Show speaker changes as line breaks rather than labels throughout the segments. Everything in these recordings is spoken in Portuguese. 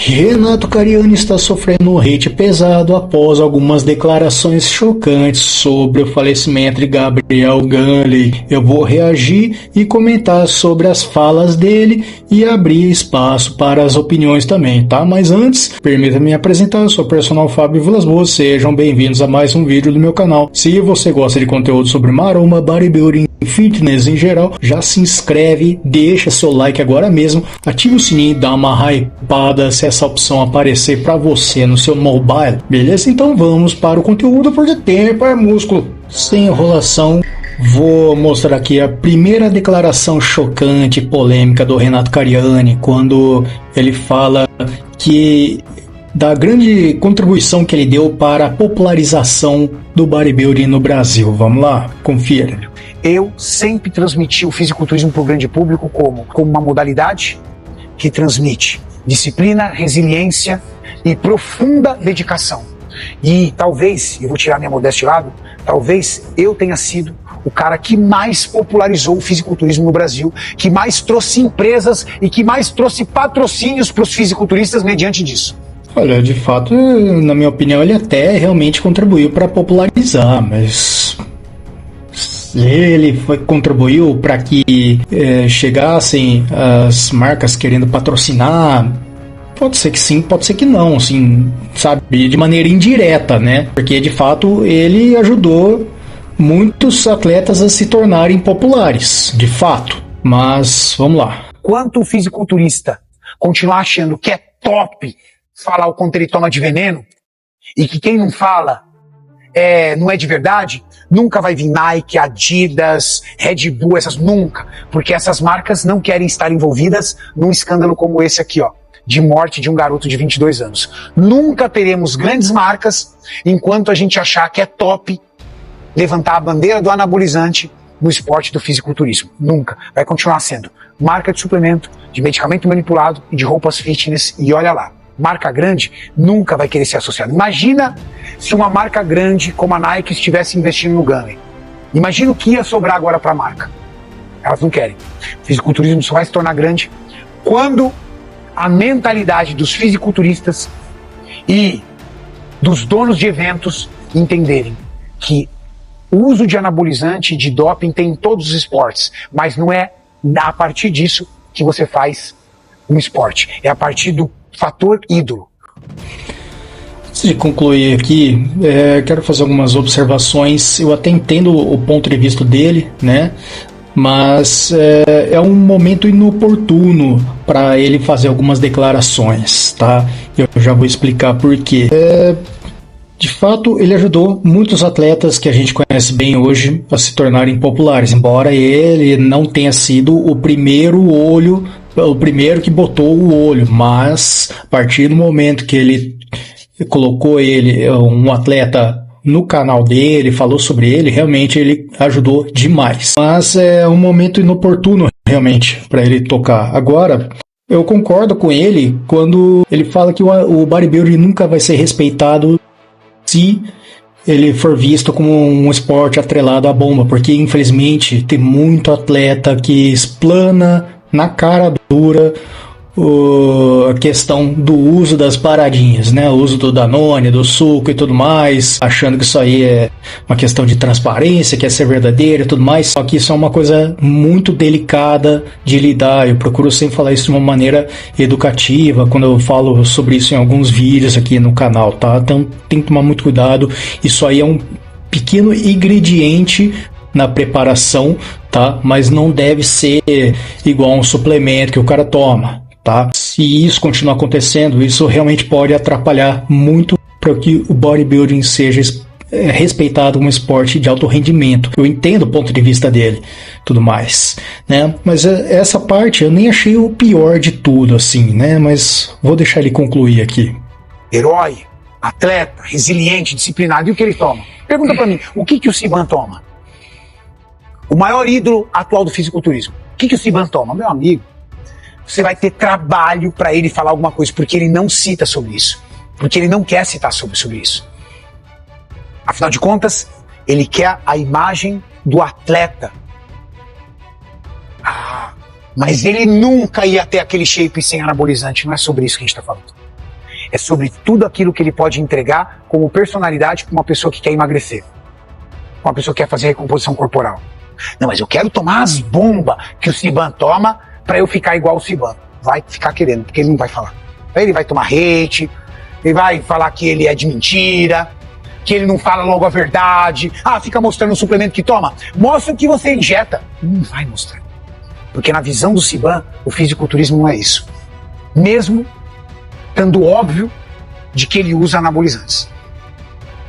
Renato Cariani está sofrendo um hate pesado após algumas declarações chocantes sobre o falecimento de Gabriel Gunley. Eu vou reagir e comentar sobre as falas dele e abrir espaço para as opiniões também, tá? Mas antes, permita-me apresentar, eu sou o personal Fábio Vilas Boas, sejam bem-vindos a mais um vídeo do meu canal. Se você gosta de conteúdo sobre maromba, bodybuilding, fitness em geral, já se inscreve, deixa seu like agora mesmo, ative o sininho e dá uma hypada se essa opção aparecer para você no seu mobile, beleza? Então vamos para o conteúdo, porque tempo é músculo. Sem enrolação, vou mostrar aqui a primeira declaração chocante e polêmica do Renato Cariani, quando ele fala que da grande contribuição que ele deu para a popularização do bodybuilding no Brasil. Vamos lá, confira.
Eu sempre transmiti o fisiculturismo para o grande público como uma modalidade que transmite disciplina, resiliência e profunda dedicação. E talvez, eu vou tirar minha modéstia de lado, talvez eu tenha sido o cara que mais popularizou o fisiculturismo no Brasil, que mais trouxe empresas e que mais trouxe patrocínios para os fisiculturistas mediante disso.
Olha, de fato, na minha opinião, ele até realmente contribuiu para popularizar, mas ele contribuiu para que chegassem as marcas querendo patrocinar. Pode ser que sim, pode ser que não, assim, sabe, de maneira indireta, né? Porque de fato ele ajudou muitos atletas a se tornarem populares, de fato. Mas vamos lá.
Quanto o fisiculturista continuar achando que é top falar o quanto ele toma de veneno, e que quem não fala não é de verdade, nunca vai vir Nike, Adidas, Red Bull, nunca, porque essas marcas não querem estar envolvidas num escândalo como esse aqui, ó, de morte de um garoto de 22 anos. Nunca teremos grandes marcas enquanto a gente achar que é top levantar a bandeira do anabolizante no esporte do fisiculturismo. Nunca. Vai continuar sendo marca de suplemento, de medicamento manipulado e de roupas fitness, e olha lá. Marca grande nunca vai querer ser associada. Imagina se uma marca grande como a Nike estivesse investindo no Gunley. Imagina o que ia sobrar agora para a marca. Elas não querem. O fisiculturismo só vai se tornar grande quando a mentalidade dos fisiculturistas e dos donos de eventos entenderem que o uso de anabolizante e de doping tem em todos os esportes, mas não é a partir disso que você faz um esporte. É a partir do fator ídolo.
Antes de concluir aqui, quero fazer algumas observações. Eu até entendo o ponto de vista dele, né? Mas é um momento inoportuno para ele fazer algumas declarações, tá? Eu já vou explicar por quê. De fato, ele ajudou muitos atletas que a gente conhece bem hoje a se tornarem populares, embora ele não tenha sido o primeiro que botou o olho, mas a partir do momento que ele colocou um atleta no canal dele, falou sobre ele, realmente ele ajudou demais. Mas é um momento inoportuno realmente para ele tocar. Agora, eu concordo com ele quando ele fala que o bodybuilding nunca vai ser respeitado se ele for visto como um esporte atrelado à bomba, porque infelizmente tem muito atleta que explana na cara dura a questão do uso das paradinhas, né? O uso do Danone, do suco e tudo mais, achando que isso aí é uma questão de transparência, que é ser verdadeiro e tudo mais. Só que isso é uma coisa muito delicada de lidar. Eu procuro sempre falar isso de uma maneira educativa quando eu falo sobre isso em alguns vídeos aqui no canal, tá? Então tem que tomar muito cuidado. Isso aí é um pequeno ingrediente na preparação, tá? Mas não deve ser igual a um suplemento que o cara toma, tá? Se isso continuar acontecendo, isso realmente pode atrapalhar muito para que o bodybuilding seja respeitado como esporte de alto rendimento. Eu entendo o ponto de vista dele, tudo mais, né? Mas essa parte eu nem achei o pior de tudo, assim, né? Mas vou deixar ele concluir aqui.
Herói, atleta, resiliente, disciplinado. E o que ele toma? Pergunta para mim, o que o Siban toma? O maior ídolo atual do fisiculturismo. O que o Siban toma? Meu amigo, você vai ter trabalho para ele falar alguma coisa, porque ele não cita sobre isso. Porque ele não quer citar sobre isso. Afinal de contas, ele quer a imagem do atleta. Mas ele nunca ia ter aquele shape sem anabolizante. Não é sobre isso que a gente está falando. É sobre tudo aquilo que ele pode entregar como personalidade para uma pessoa que quer emagrecer. Uma pessoa que quer fazer recomposição corporal. Não, mas eu quero tomar as bombas que o Siban toma para eu ficar igual o Siban. Vai ficar querendo, porque ele não vai falar. Ele vai tomar hate, ele vai falar que ele é de mentira, que ele não fala logo a verdade. Ah, fica mostrando o suplemento que toma. Mostra o que você injeta. Não vai mostrar. Porque na visão do Siban, o fisiculturismo não é isso. Mesmo estando óbvio de que ele usa anabolizantes.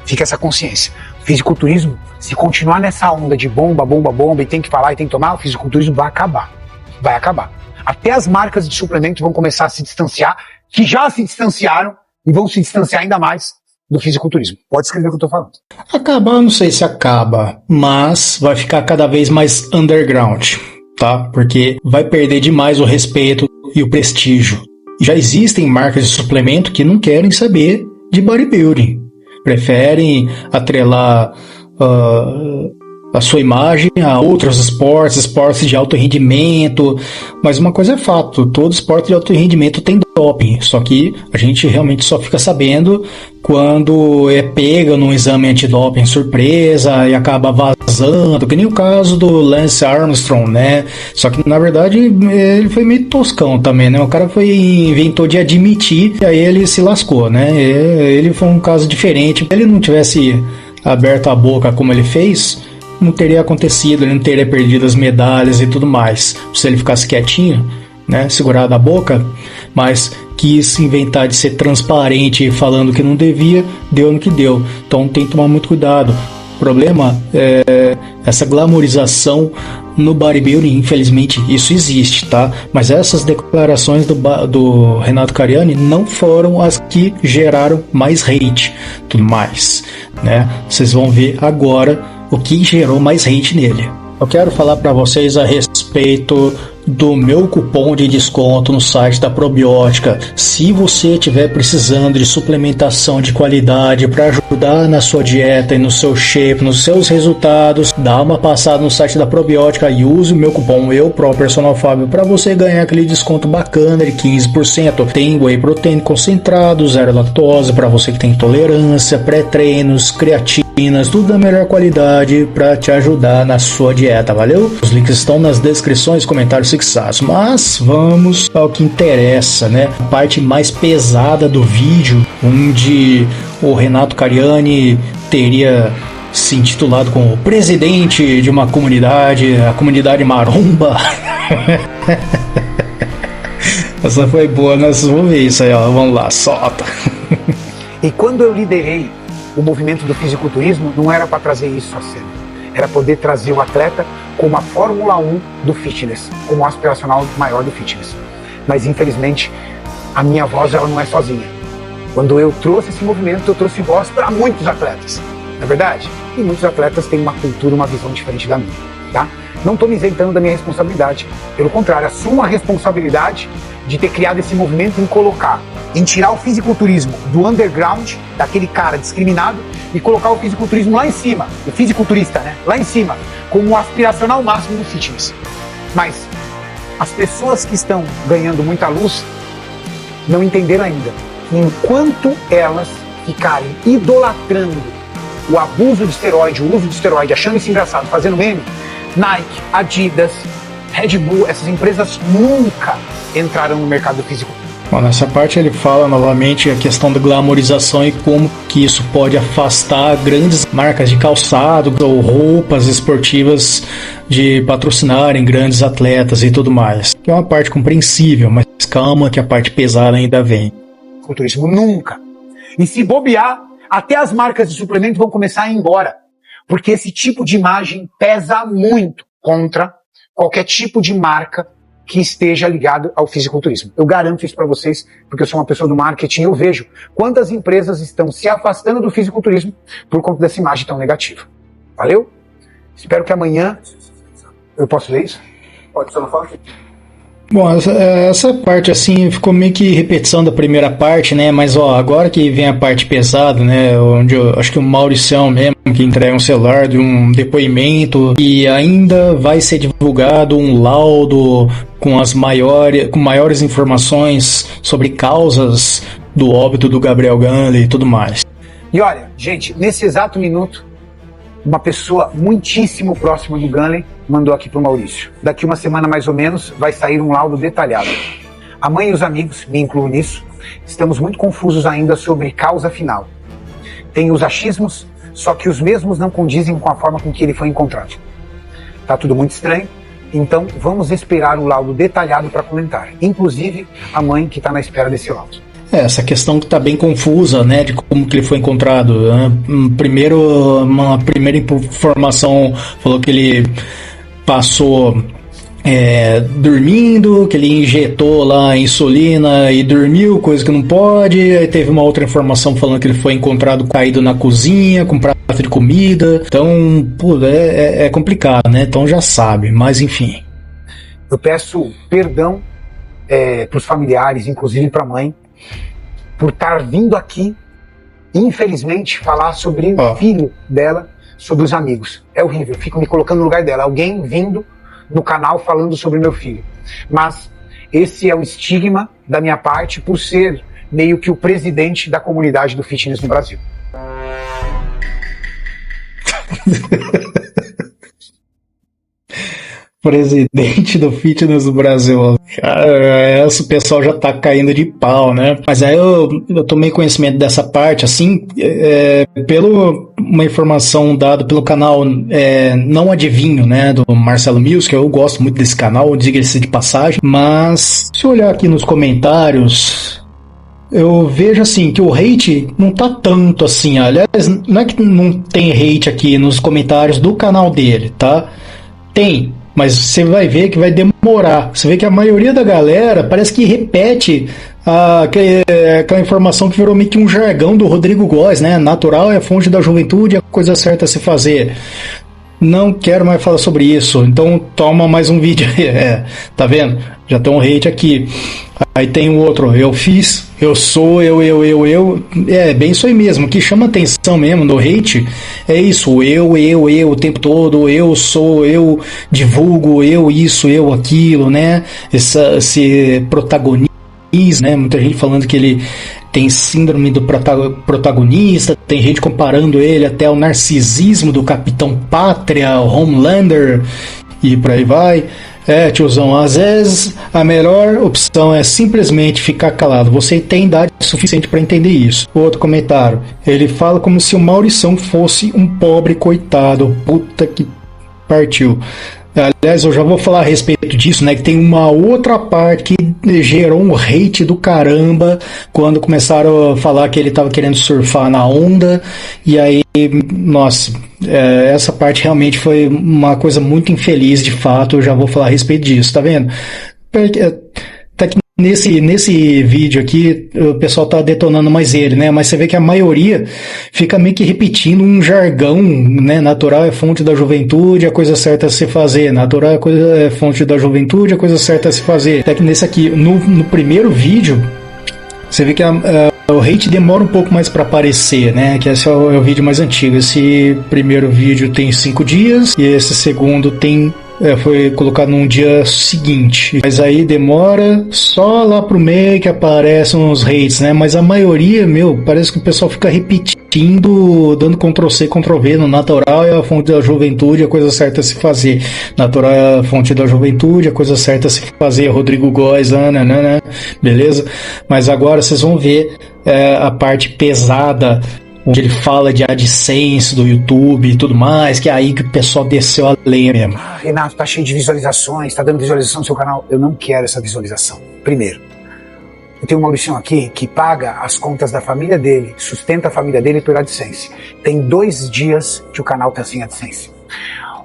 Fica essa consciência. O fisiculturismo, se continuar nessa onda de bomba, bomba, bomba, e tem que falar e tem que tomar, o fisiculturismo vai acabar. Vai acabar. Até as marcas de suplementos vão começar a se distanciar, que já se distanciaram e vão se distanciar ainda mais do fisiculturismo. Pode escrever o que eu tô falando.
Acabar, eu não sei se acaba, mas vai ficar cada vez mais underground, tá? Porque vai perder demais o respeito e o prestígio. Já existem marcas de suplemento que não querem saber de bodybuilding. Preferem atrelar a sua imagem a outros esportes de alto rendimento, mas uma coisa é fato, todo esporte de alto rendimento tem doping, só que a gente realmente só fica sabendo quando é pega num exame antidoping surpresa e acaba vazando, que nem o caso do Lance Armstrong, né? Só que na verdade ele foi meio toscão também, né? O cara inventou de admitir e aí ele se lascou, né? Ele foi um caso diferente. Se ele não tivesse aberto a boca como ele fez, não teria acontecido, ele não teria perdido as medalhas e tudo mais. Se ele ficasse quietinho, né, segurado a boca, mas quis inventar de ser transparente falando que não devia, deu no que deu. Então tem que tomar muito cuidado. O problema é essa glamorização no bodybuilding, infelizmente isso existe, tá? Mas essas declarações do Renato Cariani não foram as que geraram mais hate, tudo mais, né? Vocês vão ver agora o que gerou mais hate nele. Eu quero falar para vocês a respeito do meu cupom de desconto no site da Probiótica. Se você estiver precisando de suplementação de qualidade para ajudar na sua dieta e no seu shape, nos seus resultados, dá uma passada no site da Probiótica e use o meu cupom Personal Fábio para você ganhar aquele desconto bacana de 15%. Tem whey protein concentrado, zero lactose para você que tem intolerância, pré-treinos, creatinas, tudo da melhor qualidade para te ajudar na sua dieta, valeu? Os links estão nas descrições, comentários fixados. Mas vamos ao que interessa, né? A parte mais pesada do vídeo, onde o Renato Cariani teria se intitulado como presidente de uma comunidade, a comunidade maromba. Essa foi boa, nós vamos ver isso aí, ó. Vamos lá, solta.
E quando eu liderei o movimento do fisiculturismo, não era para trazer isso a sério. Era poder trazer o atleta como a Fórmula 1 do fitness, como o aspiracional maior do fitness. Mas infelizmente a minha voz ela não é sozinha. Quando eu trouxe esse movimento, eu trouxe voz para muitos atletas, não é verdade? E muitos atletas têm uma cultura, uma visão diferente da minha, tá? Não estou me isentando da minha responsabilidade. Pelo contrário, assumo a responsabilidade de ter criado esse movimento em tirar o fisiculturismo do underground, daquele cara discriminado, e colocar o fisiculturismo lá em cima, o fisiculturista, né? Lá em cima, como o aspiracional máximo do fitness. Mas as pessoas que estão ganhando muita luz não entenderam ainda que enquanto elas ficarem idolatrando o abuso de esteroide, o uso de esteroide, achando isso engraçado, fazendo meme, Nike, Adidas, Red Bull, essas empresas nunca entrarão no mercado físico.
Bom, nessa parte ele fala novamente a questão da glamorização e como que isso pode afastar grandes marcas de calçado ou roupas esportivas de patrocinarem grandes atletas e tudo mais. Que é uma parte compreensível, mas calma que a parte pesada ainda vem.
Culturismo nunca. E se bobear, até as marcas de suplemento vão começar a ir embora. Porque esse tipo de imagem pesa muito contra qualquer tipo de marca que esteja ligado ao fisiculturismo. Eu garanto isso para vocês, porque eu sou uma pessoa do marketing e eu vejo quantas empresas estão se afastando do fisiculturismo por conta dessa imagem tão negativa. Valeu? Espero que amanhã... Eu posso ler isso? Pode, só não fala aqui.
Bom, essa parte assim ficou meio que repetição da primeira parte, né? Mas ó, agora que vem a parte pesada, né? Onde eu acho que o Mauricião mesmo que entrega um celular de um depoimento e ainda vai ser divulgado um laudo com maiores informações sobre causas do óbito do Gabriel Gunley e tudo mais.
E olha, gente, nesse exato minuto, uma pessoa muitíssimo próxima do Gunley mandou aqui pro Maurício. Daqui uma semana mais ou menos vai sair um laudo detalhado. A mãe e os amigos, me incluo nisso, estamos muito confusos ainda sobre causa final. Tem os achismos, só que os mesmos não condizem com a forma com que ele foi encontrado. Tá tudo muito estranho, então vamos esperar o laudo detalhado para comentar. Inclusive a mãe que está na espera desse laudo.
Essa questão que está bem confusa, né, de como que ele foi encontrado. Uma primeira informação falou que ele passou dormindo, que ele injetou lá insulina e dormiu, coisa que não pode. Aí teve uma outra informação falando que ele foi encontrado caído na cozinha, com um prato de comida. Então, é complicado, né? Então já sabe, mas enfim.
Eu peço perdão para os familiares, inclusive para a mãe, por estar vindo aqui, infelizmente, falar sobre o filho dela, sobre os amigos. É horrível, eu fico me colocando no lugar dela. Alguém vindo no canal falando sobre meu filho. Mas esse é o estigma da minha parte por ser meio que o presidente da comunidade do fitness no Brasil.
Presidente do fitness do Brasil. Cara, o pessoal já tá caindo de pau, né? Mas aí eu tomei conhecimento dessa parte, assim, pelo uma informação dada pelo canal Não Adivinho, né, do Marcelo Mills, que eu gosto muito desse canal, diga-se de passagem, mas se eu olhar aqui nos comentários, eu vejo assim que o hate não tá tanto assim. Aliás, não é que não tem hate aqui nos comentários do canal dele, tá? Tem, mas você vai ver que vai demorar. Você vê que a maioria da galera parece que repete aquela informação que virou meio que um jargão do Rodrigo Góes, né? Natural é a fonte da juventude, é a coisa certa a se fazer. Não quero mais falar sobre isso, então toma mais um vídeo. Tá vendo? Já tem um hate aqui. Aí tem o outro, eu fiz, eu sou, eu. É bem isso aí mesmo. O que chama atenção mesmo no hate é isso, eu o tempo todo, eu sou, eu divulgo, eu isso, eu aquilo, né? Esse protagonismo, né? Muita gente falando que ele tem síndrome do protagonista, tem gente comparando ele até ao narcisismo do Capitão Pátria, o Homelander, e por aí vai. Tiozão, às vezes a melhor opção é simplesmente ficar calado. Você tem idade suficiente para entender isso. Outro comentário, ele fala como se o Maurição fosse um pobre coitado. Puta que partiu. Aliás, eu já vou falar a respeito disso, né? Que tem uma outra parte que gerou um hate do caramba quando começaram a falar que ele estava querendo surfar na onda. E aí, nossa, essa parte realmente foi uma coisa muito infeliz, de fato. Eu já vou falar a respeito disso, tá vendo? Tá que nesse vídeo aqui o pessoal tá detonando mais ele, né? Mas você vê que a maioria fica meio que repetindo um jargão, né? Natural é fonte da juventude, a coisa certa a se fazer. Natural é fonte da juventude, a coisa certa a se fazer. Até que nesse aqui, no primeiro vídeo, você vê que o hate demora um pouco mais para aparecer, né? Que esse é o vídeo mais antigo. Esse primeiro vídeo tem 5 dias e esse segundo tem foi colocado num dia seguinte. Mas aí demora só lá pro meio que aparecem uns hates, né? Mas a maioria, parece que o pessoal fica repetindo, dando Ctrl+C, Ctrl+V no natural é a fonte da juventude, a coisa certa a se fazer. Natural é a fonte da juventude, a coisa certa a se fazer. Rodrigo Góes, né? Beleza? Mas agora vocês vão ver a parte pesada, onde ele fala de AdSense do YouTube e tudo mais, que é aí que o pessoal desceu a lenha mesmo.
Renato, tá cheio de visualizações, tá dando visualização no seu canal. Eu não quero essa visualização. Primeiro, eu tenho um Mauricião aqui que paga as contas da família dele, sustenta a família dele por AdSense. Tem 2 dias que o canal tá sem AdSense.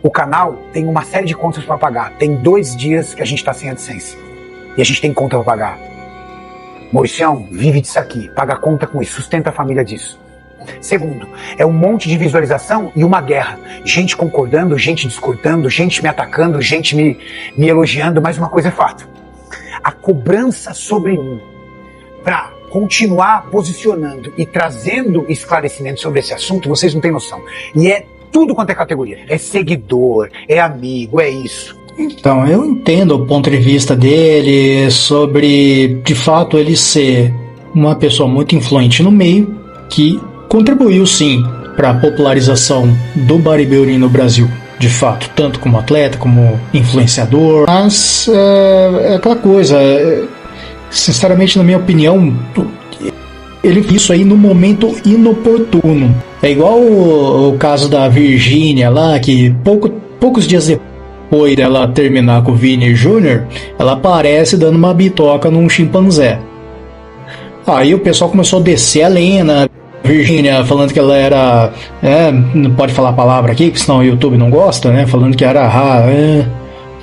O canal tem uma série de contas para pagar. Tem 2 dias que a gente tá sem AdSense. E a gente tem conta para pagar. Mauricião vive disso aqui, paga conta com isso, sustenta a família disso. Segundo, é um monte de visualização e uma guerra. Gente concordando, gente discordando, gente me atacando, gente me elogiando, mas uma coisa é fato. A cobrança sobre mim para continuar posicionando e trazendo esclarecimento sobre esse assunto, vocês não têm noção. E é tudo quanto é categoria. É seguidor, é amigo, é isso.
Então, eu entendo o ponto de vista dele sobre, de fato, ele ser uma pessoa muito influente no meio, que contribuiu sim para a popularização do bodybuilding no Brasil, de fato, tanto como atleta, como influenciador, mas é aquela coisa, sinceramente, na minha opinião, ele fez isso aí no momento inoportuno. É igual o caso da Virgínia lá, que poucos dias depois dela terminar com o Vini Jr., ela aparece dando uma bitoca num chimpanzé. Aí o pessoal começou a descer a lenha na Virgínia, falando que ela era... não pode falar a palavra aqui, porque senão o YouTube não gosta, né? Falando que era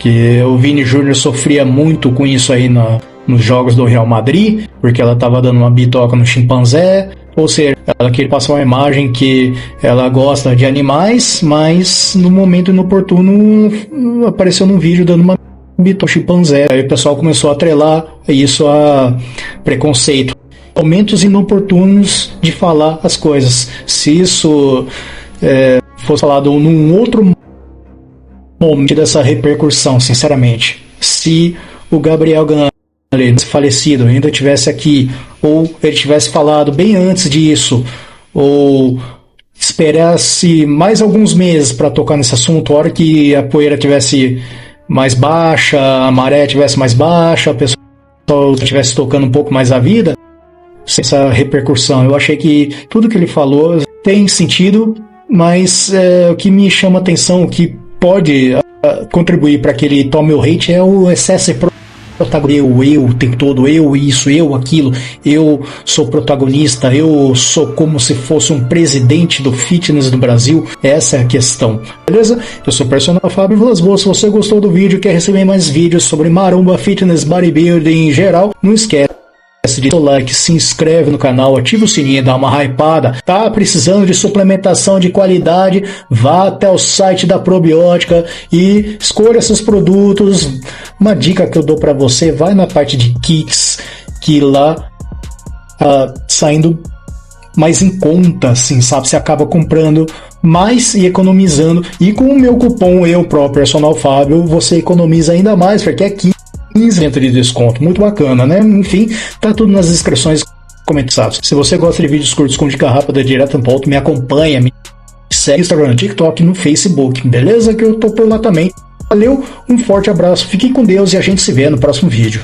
que o Vini Jr. sofria muito com isso aí nos jogos do Real Madrid, porque ela estava dando uma bitoca no chimpanzé. Ou seja, ela queria passar uma imagem que ela gosta de animais, mas no momento inoportuno apareceu num vídeo dando uma bitoca no chimpanzé. Aí o pessoal começou a atrelar isso a preconceito. Momentos inoportunos de falar as coisas. Se isso fosse falado num outro momento dessa repercussão, sinceramente, se o Gabriel Ganley, falecido, ainda tivesse aqui, ou ele tivesse falado bem antes disso, ou esperasse mais alguns meses para tocar nesse assunto, a hora que a poeira tivesse mais baixa, a maré tivesse mais baixa, a pessoa estivesse tocando um pouco mais a vida, essa repercussão. Eu achei que tudo que ele falou tem sentido, mas o que me chama atenção, o que pode contribuir para que ele tome o hate é o excesso de protagonismo. Eu o tempo todo, eu isso, eu aquilo, eu sou protagonista, eu sou como se fosse um presidente do fitness do Brasil. Essa é a questão, beleza? Eu sou o Personal Fábio Vilas Boas. Se você gostou do vídeo e quer receber mais vídeos sobre maromba, fitness, bodybuilding em geral, não esquece de dar like, se inscreve no canal, ativa o sininho, dá uma hypada. Tá precisando de suplementação de qualidade? Vá até o site da Probiótica e escolha seus produtos. Uma dica que eu dou para você, vai na parte de kits, que lá saindo mais em conta, assim, sabe? Você acaba comprando mais e economizando. E com o meu cupom Personal Fábio, você economiza ainda mais, porque aqui 15% de desconto, muito bacana, né? Enfim, tá tudo nas descrições comentados. Se você gosta de vídeos curtos com dica rápida, direto ao ponto, me acompanha, me segue no Instagram, no TikTok, no Facebook, beleza? Que eu tô por lá também. Valeu, um forte abraço, fiquem com Deus e a gente se vê no próximo vídeo.